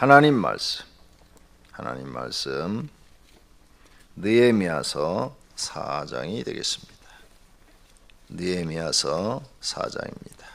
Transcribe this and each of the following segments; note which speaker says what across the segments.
Speaker 1: 하나님 말씀 느헤미야서 4장이 되겠습니다. 느헤미야서 4장입니다.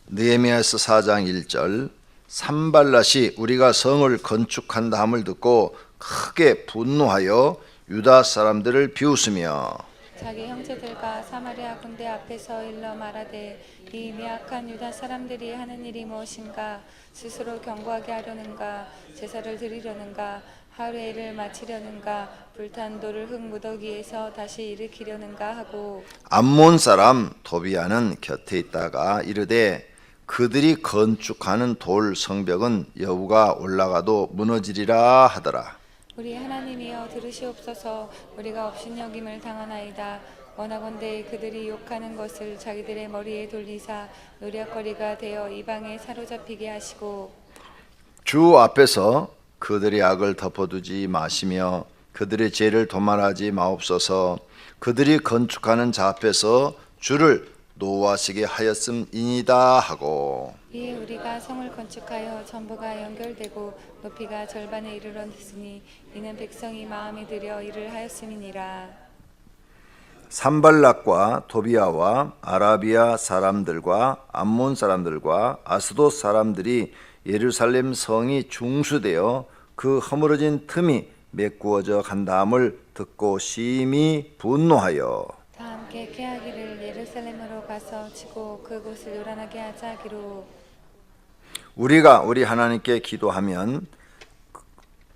Speaker 1: 느헤미야서 4장 1절 산발랏이 우리가 성을 건축한다 함을 듣고 크게 분노하여 유다 사람들을 비웃으며
Speaker 2: 자기 형제들과 사마리아 군대 앞에서 일러 말하되 이 미약한 유다 사람들이 하는 일이 무엇인가? 스스로 견고하게 하려는가? 제사를 드리려는가? 하루의 일을 마치려는가? 불탄 돌을 흙 무더기에서 다시 일으키려는가 하고
Speaker 1: 암몬 사람 도비아는 곁에 있다가 이르되 그들이 건축하는 돌 성벽은 여우가 올라가도 무너지리라 하더라.
Speaker 2: 우리 하나님이여 들으시옵소서. 우리가 업신여김을 당하나이다. 원하건대 그들이 욕하는 것을 자기들의 머리에 돌리사 노략거리가 되어 이방에 사로잡히게 하시고
Speaker 1: 주 앞에서 그들의 악을 덮어두지 마시며 그들의 죄를 도말하지 마옵소서. 그들이 건축하는 자 앞에서 주를 노하시게 하였음이니이다 하고
Speaker 2: 이에 우리가 성을 건축하여 전부가 연결되고 높이가 절반에 이르렀으니 이는 백성이 마음에 들여 일을 하였음이니라.
Speaker 1: 산발락과 도비아와 아라비아 사람들과 암몬 사람들과 아스돗 사람들이 예루살렘 성이 중수되어 그 허물어진 틈이 메꾸어져 간다함을 듣고 심히 분노하여
Speaker 2: 다 함께 케하기를 예루살렘으로 가서 치고 그곳을 요란하게 하자 하기로
Speaker 1: 우리가 우리 하나님께 기도하면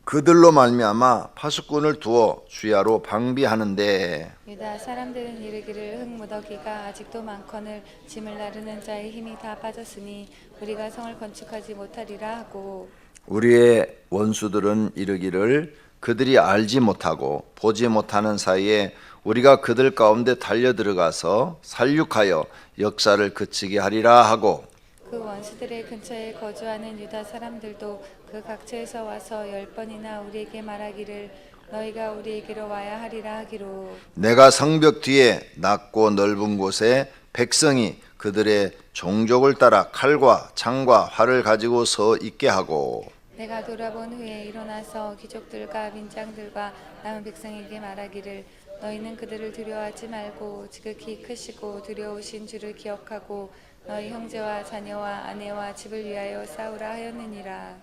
Speaker 1: 그들로 말미암아 파수꾼을 두어 주야로 방비하는데
Speaker 2: 유다 사람들은 이르기를 흙 무더기가 아직도 많거늘 짐을 나르는 자의 힘이 다 빠졌으니 우리가 성을 건축하지 못하리라 하고
Speaker 1: 우리의 원수들은 이르기를 그들이 알지 못하고 보지 못하는 사이에 우리가 그들 가운데 달려 들어가서 살육하여 역사를 그치게 하리라 하고
Speaker 2: 그 원수들의 근처에 거주하는 유다 사람들도 그 각처에서 와서 10번이나 우리에게 말하기를 너희가 우리에게로 와야 하리라 하기로
Speaker 1: 내가 성벽 뒤에 낮고 넓은 곳에 백성이 그들의 종족을 따라 칼과 창과 활을 가지고 서 있게 하고
Speaker 2: 내가 돌아본 후에 일어나서 귀족들과 민장들과 남은 백성에게 말하기를 너희는 그들을 두려워하지 말고 지극히 크시고 두려우신 주를 기억하고 너희 형제와 자녀와 아내와 집을 위하여 싸우라 하였느니라.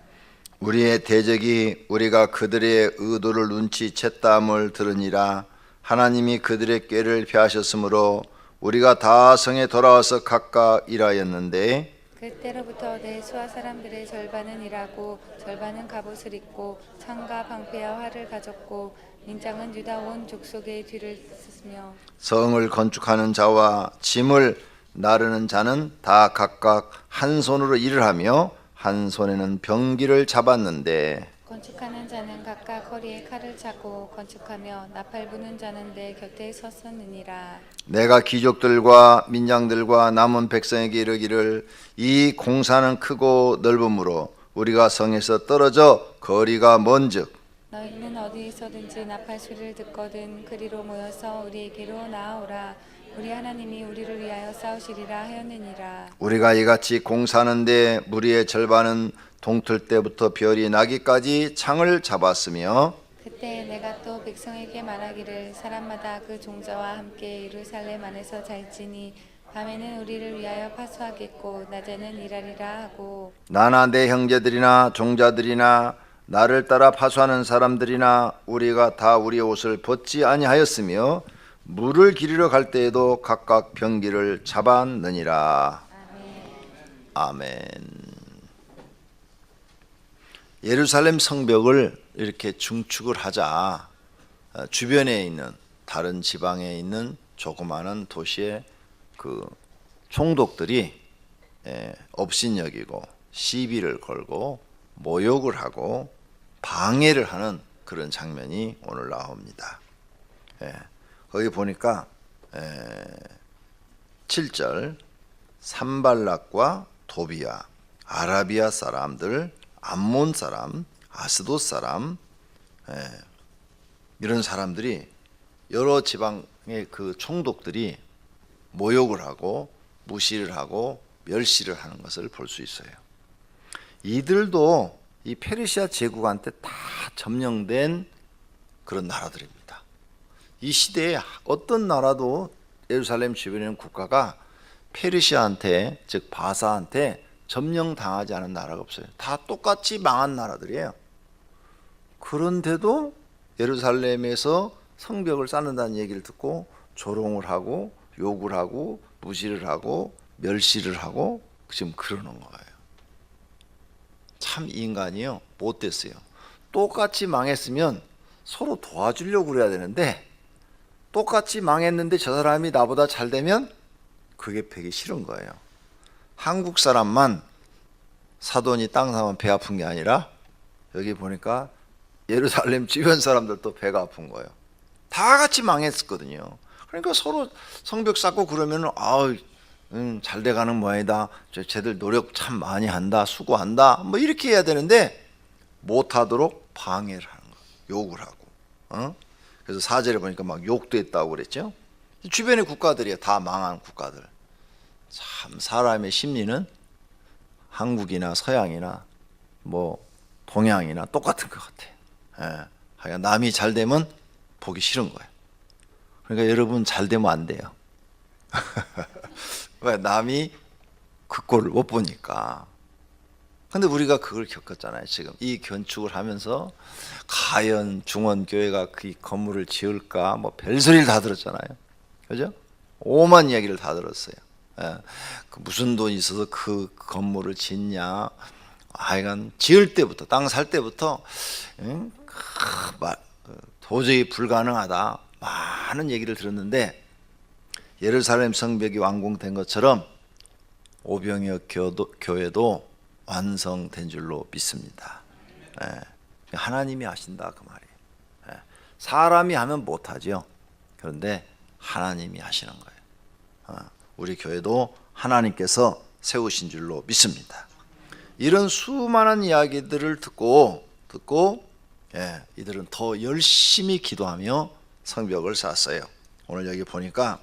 Speaker 1: 우리의 대적이 우리가 그들의 의도를 눈치챘다함을 들으니라. 하나님이 그들의 꾀를 피하셨으므로 우리가 다 성에 돌아와서 각각 일하였는데
Speaker 2: 그때로부터 내 수하 사람들의 절반은 일하고 절반은 갑옷을 입고 창과 방패와 활을 가졌고 민장은 유다 온 족속의 뒤를 쓰며
Speaker 1: 성을 건축하는 자와 짐을 나르는 자는 다 각각 한 손으로 일을 하며 한 손에는 병기를 잡았는데
Speaker 2: 건축하는 자는 각각 허리에 칼을 차고 건축하며 나팔 부는 자는 내 곁에 섰었느니라.
Speaker 1: 내가 귀족들과 민장들과 남은 백성에게 이르기를 이 공사는 크고 넓음으로 우리가 성에서 떨어져 거리가 먼즉
Speaker 2: 너희는 어디에서든지 나팔 소리를 듣거든 그리로 모여서 우리에게로 나아오라. 우리 하나님이 우리를 위하여 싸우시리라 하였느니라.
Speaker 1: 우리가 이같이 공사하는데 무리의 절반은 동틀 때부터 별이 나기까지 창을 잡았으며
Speaker 2: 그때 내가 또 백성에게 말하기를 사람마다 그 종자와 함께 예루살렘 안에서 잘지니 밤에는 우리를 위하여 파수하겠고 낮에는 일하리라 하고
Speaker 1: 나나 내 형제들이나 종자들이나 나를 따라 파수하는 사람들이나 우리가 다 우리의 옷을 벗지 아니하였으며 물을 기르러 갈 때에도 각각 병기를 잡았느니라. 아멘. 예루살렘 성벽을 이렇게 중축을 하자 주변에 있는 다른 지방에 있는 조그마한 도시의 그 총독들이 업신여기고 시비를 걸고 모욕을 하고 방해를 하는 그런 장면이 오늘 나옵니다. 거기 보니까 7절 산발락과 도비아, 아라비아 사람들, 암몬 사람, 아스돗 사람 이런 사람들이 여러 지방의 그 총독들이 모욕을 하고 무시를 하고 멸시를 하는 것을 볼 수 있어요. 이들도 이 페르시아 제국한테 다 점령된 그런 나라들입니다. 이 시대에 어떤 나라도 예루살렘 주변에 있는 국가가 페르시아한테, 즉 바사한테 점령당하지 않은 나라가 없어요. 다 똑같이 망한 나라들이에요. 그런데도 예루살렘에서 성벽을 쌓는다는 얘기를 듣고 조롱을 하고 욕을 하고 무시를 하고 멸시를 하고 지금 그러는 거예요. 참 인간이요 못됐어요. 똑같이 망했으면 서로 도와주려고 그래야 되는데 똑같이 망했는데 저 사람이 나보다 잘 되면 그게 되게 싫은 거예요. 한국 사람만 사돈이 땅 사면 배 아픈 게 아니라 여기 보니까 예루살렘 주변 사람들도 배가 아픈 거예요. 다 같이 망했었거든요. 그러니까 서로 성벽 쌓고 그러면 잘 돼가는 모양이다. 쟤들 노력 참 많이 한다. 수고한다. 뭐 이렇게 해야 되는데 못하도록 방해를 하는 거예요. 욕을 하고. 그래서 4절에 보니까 막 욕도 했다고 그랬죠. 주변의 국가들이에요. 다 망한 국가들. 참 사람의 심리는 한국이나 서양이나 뭐 동양이나 똑같은 것 같아. 하여간 남이 잘 되면 보기 싫은 거예요. 그러니까 여러분 잘 되면 안 돼요. 왜? 남이 그 꼴을 못 보니까. 근데 우리가 그걸 겪었잖아요. 지금 이 건축을 하면서 과연 중원교회가 그 건물을 지을까 뭐 별소리를 다 들었잖아요. 그죠? 오만 이야기를 다 들었어요. 그 무슨 돈이 있어서 그 건물을 짓냐. 하여간 지을 때부터 땅 살 때부터 도저히 불가능하다 많은 얘기를 들었는데 예루살렘 성벽이 완공된 것처럼 오병이어 교회도 완성된 줄로 믿습니다. 하나님이 하신다 그 말이에요. 사람이 하면 못하죠. 그런데 하나님이 하시는 거예요. 우리 교회도 하나님께서 세우신 줄로 믿습니다. 이런 수많은 이야기들을 듣고 이들은 더 열심히 기도하며 성벽을 쌓았어요. 오늘 여기 보니까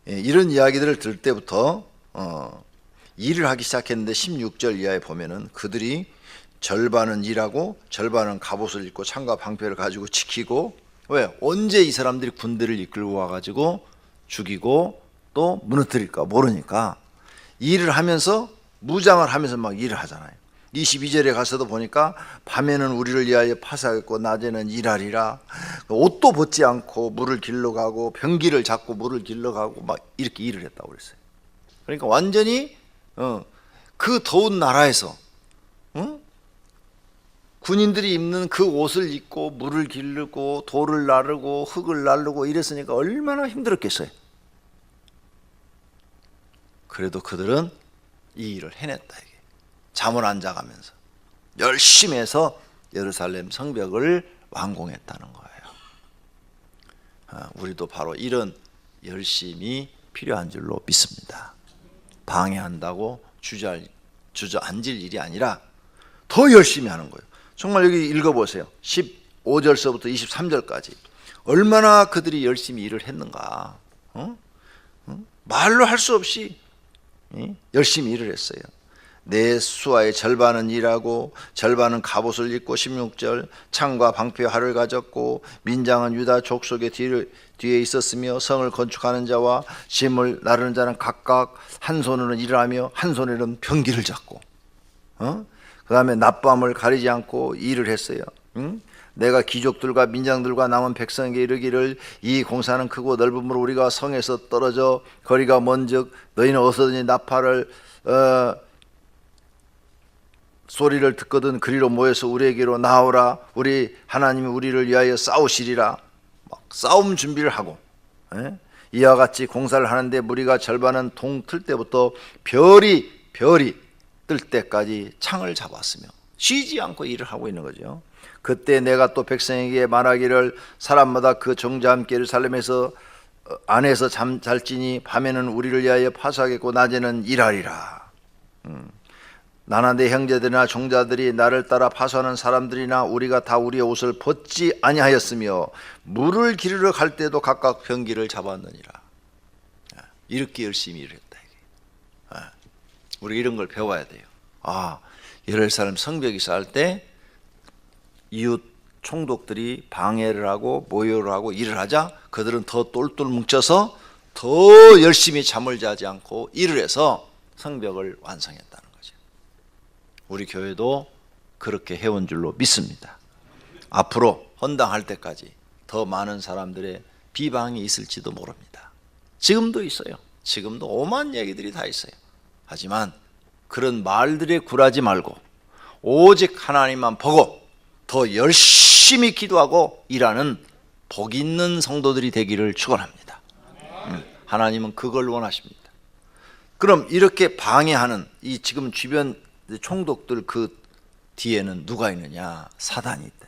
Speaker 1: 이런 이야기들을 들을 때부터 일을 하기 시작했는데 16절 이하에 보면은 그들이 절반은 일하고 절반은 갑옷을 입고 창과 방패를 가지고 지키고 왜? 언제 이 사람들이 군대를 이끌고 와가지고 죽이고 또 무너뜨릴까 모르니까 일을 하면서 무장을 하면서 막 일을 하잖아요. 22절에 가서도 보니까 밤에는 우리를 위하여 파사하겠고 낮에는 일하리라. 옷도 벗지 않고 물을 길러 가고 병기를 잡고 물을 길러 가고 막 이렇게 일을 했다고 그랬어요. 그러니까 완전히 그 더운 나라에서 군인들이 입는 그 옷을 입고 물을 기르고 돌을 나르고 흙을 나르고 이랬으니까 얼마나 힘들었겠어요. 그래도 그들은 이 일을 해냈다. 이게 잠을 안 자가면서 열심히 해서 예루살렘 성벽을 완공했다는 거예요. 우리도 바로 이런 열심이 필요한 줄로 믿습니다. 방해한다고 주저앉을 일이 아니라 더 열심히 하는 거예요. 정말 여기 읽어보세요. 15절서부터 23절까지 얼마나 그들이 열심히 일을 했는가. 말로 할 수 없이 열심히 일을 했어요. 내 수하의 절반은 일하고 절반은 갑옷을 입고 16절 창과 방패 활을 가졌고 민장은 유다 족속의 뒤에 있었으며 성을 건축하는 자와 짐을 나르는 자는 각각 한 손으로는 일을 하며 한 손에는 병기를 잡고 그 다음에 낮밤을 가리지 않고 일을 했어요. 내가 귀족들과 민장들과 남은 백성에게 이르기를 이 공사는 크고 넓음으로 우리가 성에서 떨어져 거리가 먼즉 너희는 어서든지 나팔을 소리를 듣거든 그리로 모여서 우리에게로 나오라. 우리 하나님이 우리를 위하여 싸우시리라. 막 싸움 준비를 하고 이와 같이 공사를 하는데 무리가 절반은 동틀 때부터 별이 뜰 때까지 창을 잡았으며 쉬지 않고 일을 하고 있는 거죠. 그때 내가 또 백성에게 말하기를 사람마다 그 종자 함께 예루살렘에서 안에서 잠 잘지니 밤에는 우리를 위하여 파수하겠고 낮에는 일하리라. 나나 내 형제들이나 종자들이 나를 따라 파수하는 사람들이나 우리가 다 우리의 옷을 벗지 아니하였으며 물을 기르러 갈 때도 각각 병기를 잡았느니라. 이렇게 열심히 일을 했다. 우리 이런 걸 배워야 돼요. 예루살렘 성벽이 쌓을 때 이웃 총독들이 방해를 하고 모욕을 하고 일을 하자 그들은 더 똘똘 뭉쳐서 더 열심히 잠을 자지 않고 일을 해서 성벽을 완성했다는 거죠. 우리 교회도 그렇게 해온 줄로 믿습니다. 앞으로 헌당할 때까지 더 많은 사람들의 비방이 있을지도 모릅니다. 지금도 있어요. 지금도 오만 얘기들이 다 있어요. 하지만 그런 말들에 굴하지 말고 오직 하나님만 보고 더 열심히 기도하고 일하는 복 있는 성도들이 되기를 축원합니다. 하나님은 그걸 원하십니다. 그럼 이렇게 방해하는 이 지금 주변 총독들 그 뒤에는 누가 있느냐? 사단이 있다.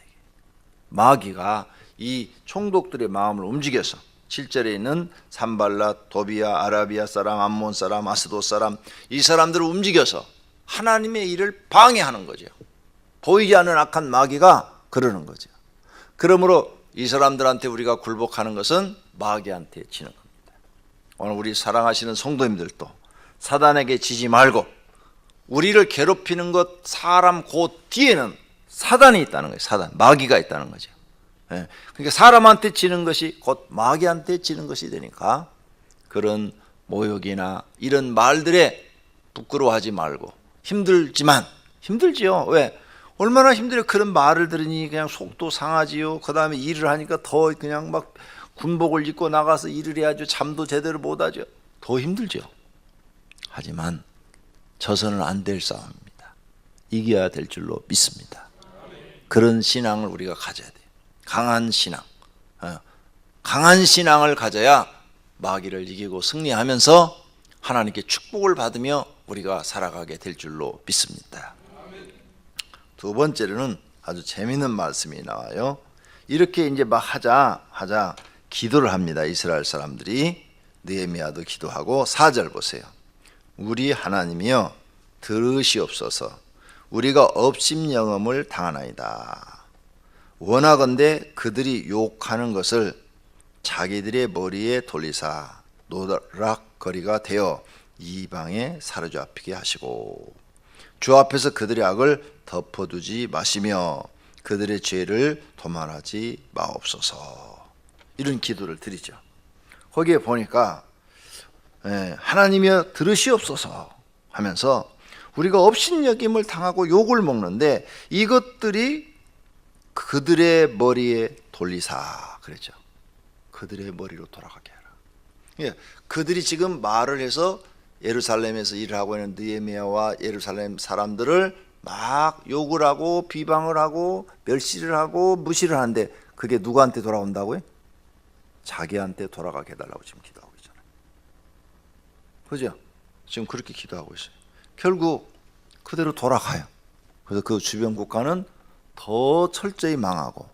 Speaker 1: 마귀가 이 총독들의 마음을 움직여서 7절에 있는 산발랏, 도비야, 아라비아 사람, 암몬 사람, 아스도 사람, 이 사람들을 움직여서 하나님의 일을 방해하는 거죠. 보이지 않는 악한 마귀가 그러는 거죠. 그러므로 이 사람들한테 우리가 굴복하는 것은 마귀한테 지는 겁니다. 오늘 우리 사랑하시는 성도님들도 사단에게 지지 말고 우리를 괴롭히는 것 사람 곧 뒤에는 사단이 있다는 거예요. 사단, 마귀가 있다는 거죠. 그러니까 사람한테 지는 것이 곧 마귀한테 지는 것이 되니까 그런 모욕이나 이런 말들에 부끄러워하지 말고 힘들지만 힘들지요. 왜? 얼마나 힘들어요. 그런 말을 들으니 그냥 속도 상하지요. 그 다음에 일을 하니까 더 그냥 막 군복을 입고 나가서 일을 해야죠. 잠도 제대로 못하죠. 더 힘들죠. 하지만 져서는 안 될 싸움입니다. 이겨야 될 줄로 믿습니다. 그런 신앙을 우리가 가져야 돼요. 강한 신앙, 강한 신앙을 가져야 마귀를 이기고 승리하면서 하나님께 축복을 받으며 우리가 살아가게 될 줄로 믿습니다. 두 번째로는 아주 재미있는 말씀이 나와요. 이렇게 이제 막 하자 기도를 합니다. 이스라엘 사람들이 느헤미야도 기도하고 4절 보세요. 우리 하나님이여 들으시옵소서. 우리가 업심영험을 당하나이다. 원하건대 그들이 욕하는 것을 자기들의 머리에 돌리사 노락거리가 되어 이방에 사로잡히게 하시고 주 앞에서 그들의 악을 덮어두지 마시며 그들의 죄를 도말하지 마옵소서. 이런 기도를 드리죠. 거기에 보니까 하나님이여 들으시옵소서 하면서 우리가 업신여김을 당하고 욕을 먹는데 이것들이 그들의 머리에 돌리사 그랬죠. 그들의 머리로 돌아가게 하라. 그들이 지금 말을 해서 예루살렘에서 일을 하고 있는 느헤미야와 예루살렘 사람들을 막 욕을 하고 비방을 하고 멸시를 하고 무시를 하는데 그게 누구한테 돌아온다고요? 자기한테 돌아가게 해달라고 지금 기도하고 있잖아요. 그죠? 지금 그렇게 기도하고 있어요. 결국 그대로 돌아가요. 그래서 그 주변 국가는 더 철저히 망하고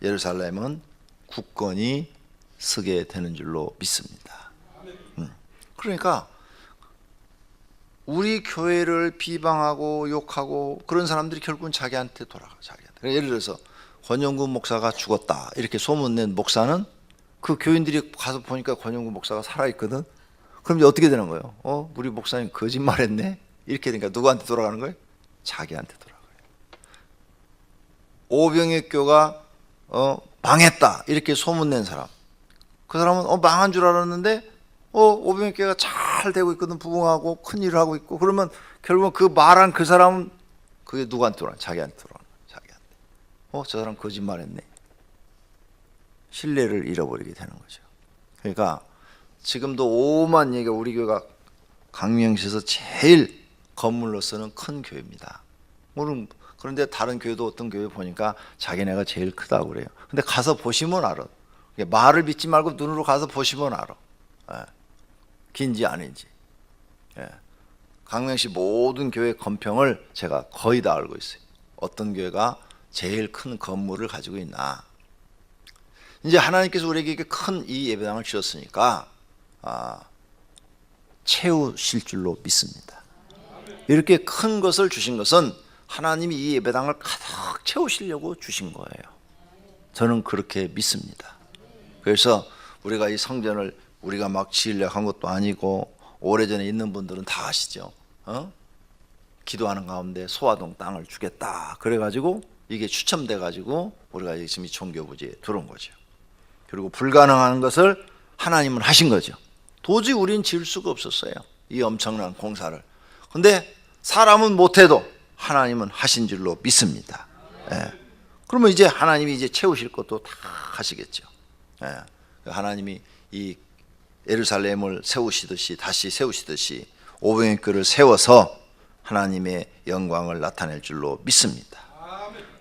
Speaker 1: 예루살렘은 굳건히 서게 되는 줄로 믿습니다. 그러니까 우리 교회를 비방하고 욕하고 그런 사람들이 결국은 자기한테 돌아가. 자기한테. 예를 들어서 권영구 목사가 죽었다 이렇게 소문낸 목사는 그 교인들이 가서 보니까 권영구 목사가 살아있거든. 그럼 이제 어떻게 되는 거예요? 우리 목사님 거짓말했네. 이렇게 되니까 누구한테 돌아가는 거예요? 자기한테 돌아가요. 오병이교가 망했다 이렇게 소문낸 사람, 그 사람은 망한 줄 알았는데 오병이교가 잘 되고 있거든. 부흥하고 큰 일을 하고 있고. 그러면 결국은 그 말한 그 사람은 그게 누구한테 돌아가는? 자기한테 돌아가는 거예요. 자기한테. 저 사람 거짓말했네. 신뢰를 잃어버리게 되는 거죠. 그러니까 지금도 오만 얘기가 우리 교회가 강명시에서 제일 건물로서는 큰 교회입니다. 그런데 다른 교회도 어떤 교회 보니까 자기네가 제일 크다고 그래요. 근데 가서 보시면 알아. 말을 믿지 말고 눈으로 가서 보시면 알아. 긴지 아닌지. 강명시 모든 교회 건평을 제가 거의 다 알고 있어요. 어떤 교회가 제일 큰 건물을 가지고 있나. 이제 하나님께서 우리에게 큰 이 예배당을 주셨으니까 채우실 줄로 믿습니다. 이렇게 큰 것을 주신 것은 하나님이 이 예배당을 가득 채우시려고 주신 거예요. 저는 그렇게 믿습니다. 그래서 우리가 이 성전을 우리가 막 지으려고 한 것도 아니고 오래전에 있는 분들은 다 아시죠. 기도하는 가운데 소화동 땅을 주겠다. 그래가지고 이게 추첨돼가지고 우리가 지금 이 종교부지에 들어온 거죠. 그리고 불가능한 것을 하나님은 하신 거죠. 도저히 우리는 지을 수가 없었어요. 이 엄청난 공사를. 근데 사람은 못해도 하나님은 하신 줄로 믿습니다. 예. 그러면 이제 하나님이 이제 채우실 것도 다 하시겠죠. 예. 하나님이 이 예루살렘을 세우시듯이 다시 세우시듯이 오병이교를 세워서 하나님의 영광을 나타낼 줄로 믿습니다.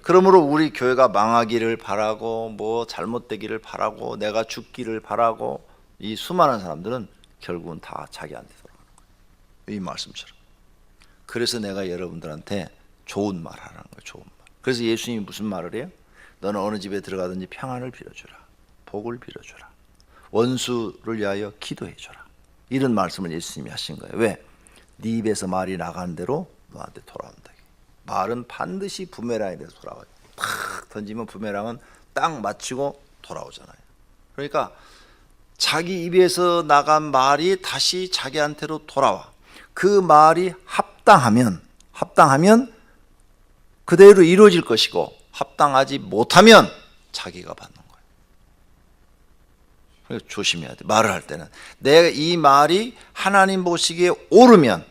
Speaker 1: 그러므로 우리 교회가 망하기를 바라고 뭐 잘못되기를 바라고 내가 죽기를 바라고 이 수많은 사람들은 결국은 다 자기한테 돌아가는 거예요. 이 말씀처럼. 그래서 내가 여러분들한테 좋은 말 하라는 거예요. 좋은 말. 그래서 예수님이 무슨 말을 해요? 너는 어느 집에 들어가든지 평안을 빌어주라. 복을 빌어주라. 원수를 위하여 기도해주라. 이런 말씀을 예수님이 하신 거예요. 왜? 네 입에서 말이 나가는 대로 너한테 돌아온다. 말은 반드시 부메랑에 대해서 돌아와요. 탁 던지면 부메랑은 딱 맞추고 돌아오잖아요. 그러니까 자기 입에서 나간 말이 다시 자기한테로 돌아와. 그 말이 합당하면 그대로 이루어질 것이고 합당하지 못하면 자기가 받는 거예요. 그래서 조심해야 돼. 말을 할 때는 내가 이 말이 하나님 보시기에 옳으면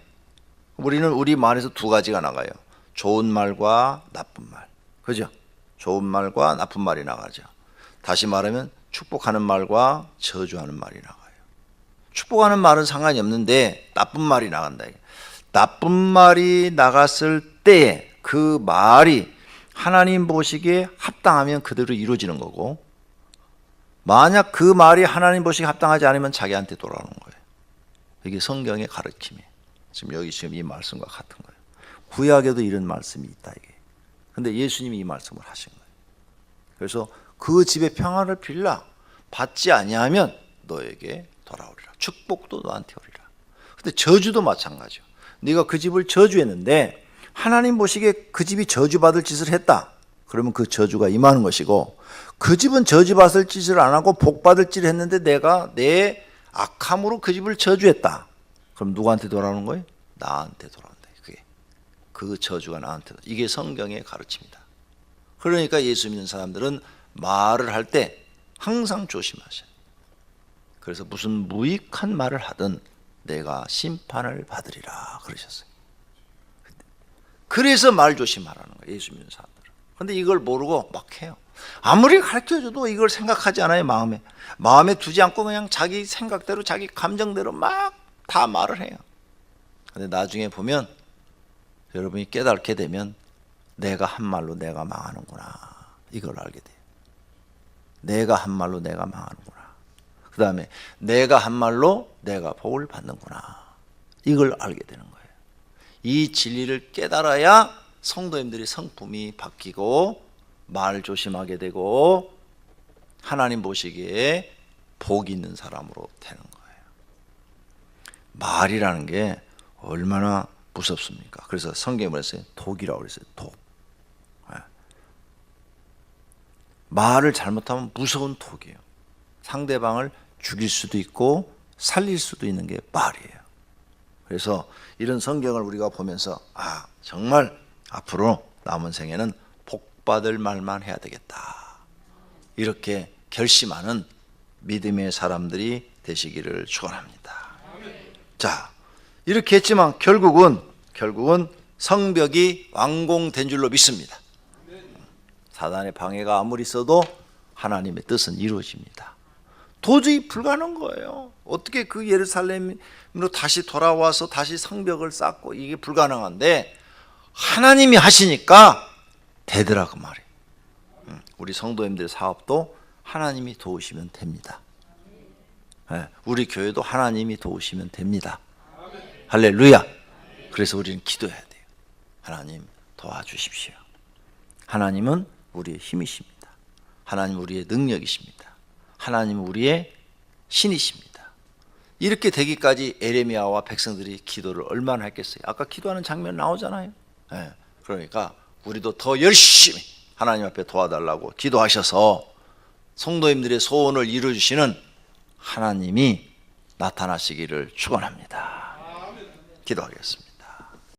Speaker 1: 우리는 우리 말에서 두 가지가 나가요. 좋은 말과 나쁜 말. 그죠? 좋은 말과 나쁜 말이 나가죠. 다시 말하면 축복하는 말과 저주하는 말이 나가요. 축복하는 말은 상관이 없는데 나쁜 말이 나간다. 나쁜 말이 나갔을 때 그 말이 하나님 보시기에 합당하면 그대로 이루어지는 거고, 만약 그 말이 하나님 보시기에 합당하지 않으면 자기한테 돌아오는 거예요. 이게 성경의 가르침이에요. 지금 이 말씀과 같은 거예요. 구약에도 이런 말씀이 있다 이게. 근데 예수님이 이 말씀을 하신 거예요. 그래서 그 집에 평안을 빌라. 받지 아니하면 너에게 돌아오리라. 축복도 너한테 오리라. 근데 저주도 마찬가지요. 네가 그 집을 저주했는데 하나님 보시기에 그 집이 저주받을 짓을 했다. 그러면 그 저주가 임하는 것이고, 그 집은 저주받을 짓을 안 하고 복받을 짓을 했는데 내가 내 악함으로 그 집을 저주했다. 그럼 누구한테 돌아오는 거예요? 나한테 돌아온다. 그게 그 저주가 나한테. 이게 성경의 가르침이다. 그러니까 예수 믿는 사람들은 말을 할 때 항상 조심하셔요. 그래서 무슨 무익한 말을 하든 내가 심판을 받으리라 그러셨어요. 그래서 말 조심하라는 거예요. 예수 믿는 사람들은. 그런데 이걸 모르고 막 해요. 아무리 가르쳐줘도 이걸 생각하지 않아요. 마음에 두지 않고 그냥 자기 생각대로 자기 감정대로 막 다 말을 해요. 근데 나중에 보면 여러분이 깨닫게 되면 내가 한 말로 내가 망하는구나. 이걸 알게 돼요. 내가 한 말로 내가 망하는구나. 그 다음에 내가 한 말로 내가 복을 받는구나. 이걸 알게 되는 거예요. 이 진리를 깨달아야 성도님들이 성품이 바뀌고 말 조심하게 되고 하나님 보시기에 복 있는 사람으로 되는 거예요. 말이라는 게 얼마나 무섭습니까? 그래서 성경에 뭐랬어요? 독이라고 그랬어요. 독. 말을 잘못하면 무서운 독이에요. 상대방을 죽일 수도 있고 살릴 수도 있는 게 말이에요. 그래서 이런 성경을 우리가 보면서 정말 앞으로 남은 생에는 복받을 말만 해야 되겠다. 이렇게 결심하는 믿음의 사람들이 되시기를 축원합니다. 자, 이렇게 했지만 결국은 성벽이 완공된 줄로 믿습니다. 사단의 방해가 아무리 있어도 하나님의 뜻은 이루어집니다. 도저히 불가능한 거예요. 어떻게 그 예루살렘으로 다시 돌아와서 다시 성벽을 쌓고 이게 불가능한데 하나님이 하시니까 되더라 그 말이에요. 우리 성도님들의 사업도 하나님이 도우시면 됩니다. 우리 교회도 하나님이 도우시면 됩니다. 할렐루야. 그래서 우리는 기도해야 돼요. 하나님 도와주십시오. 하나님은 우리의 힘이십니다. 하나님 우리의 능력이십니다. 하나님 우리의 신이십니다. 이렇게 되기까지 에레미야와 백성들이 기도를 얼마나 했겠어요. 아까 기도하는 장면 나오잖아요. 그러니까 우리도 더 열심히 하나님 앞에 도와달라고 기도하셔서 성도님들의 소원을 이루어주시는 하나님이 나타나시기를 축원합니다. 기도하겠습니다.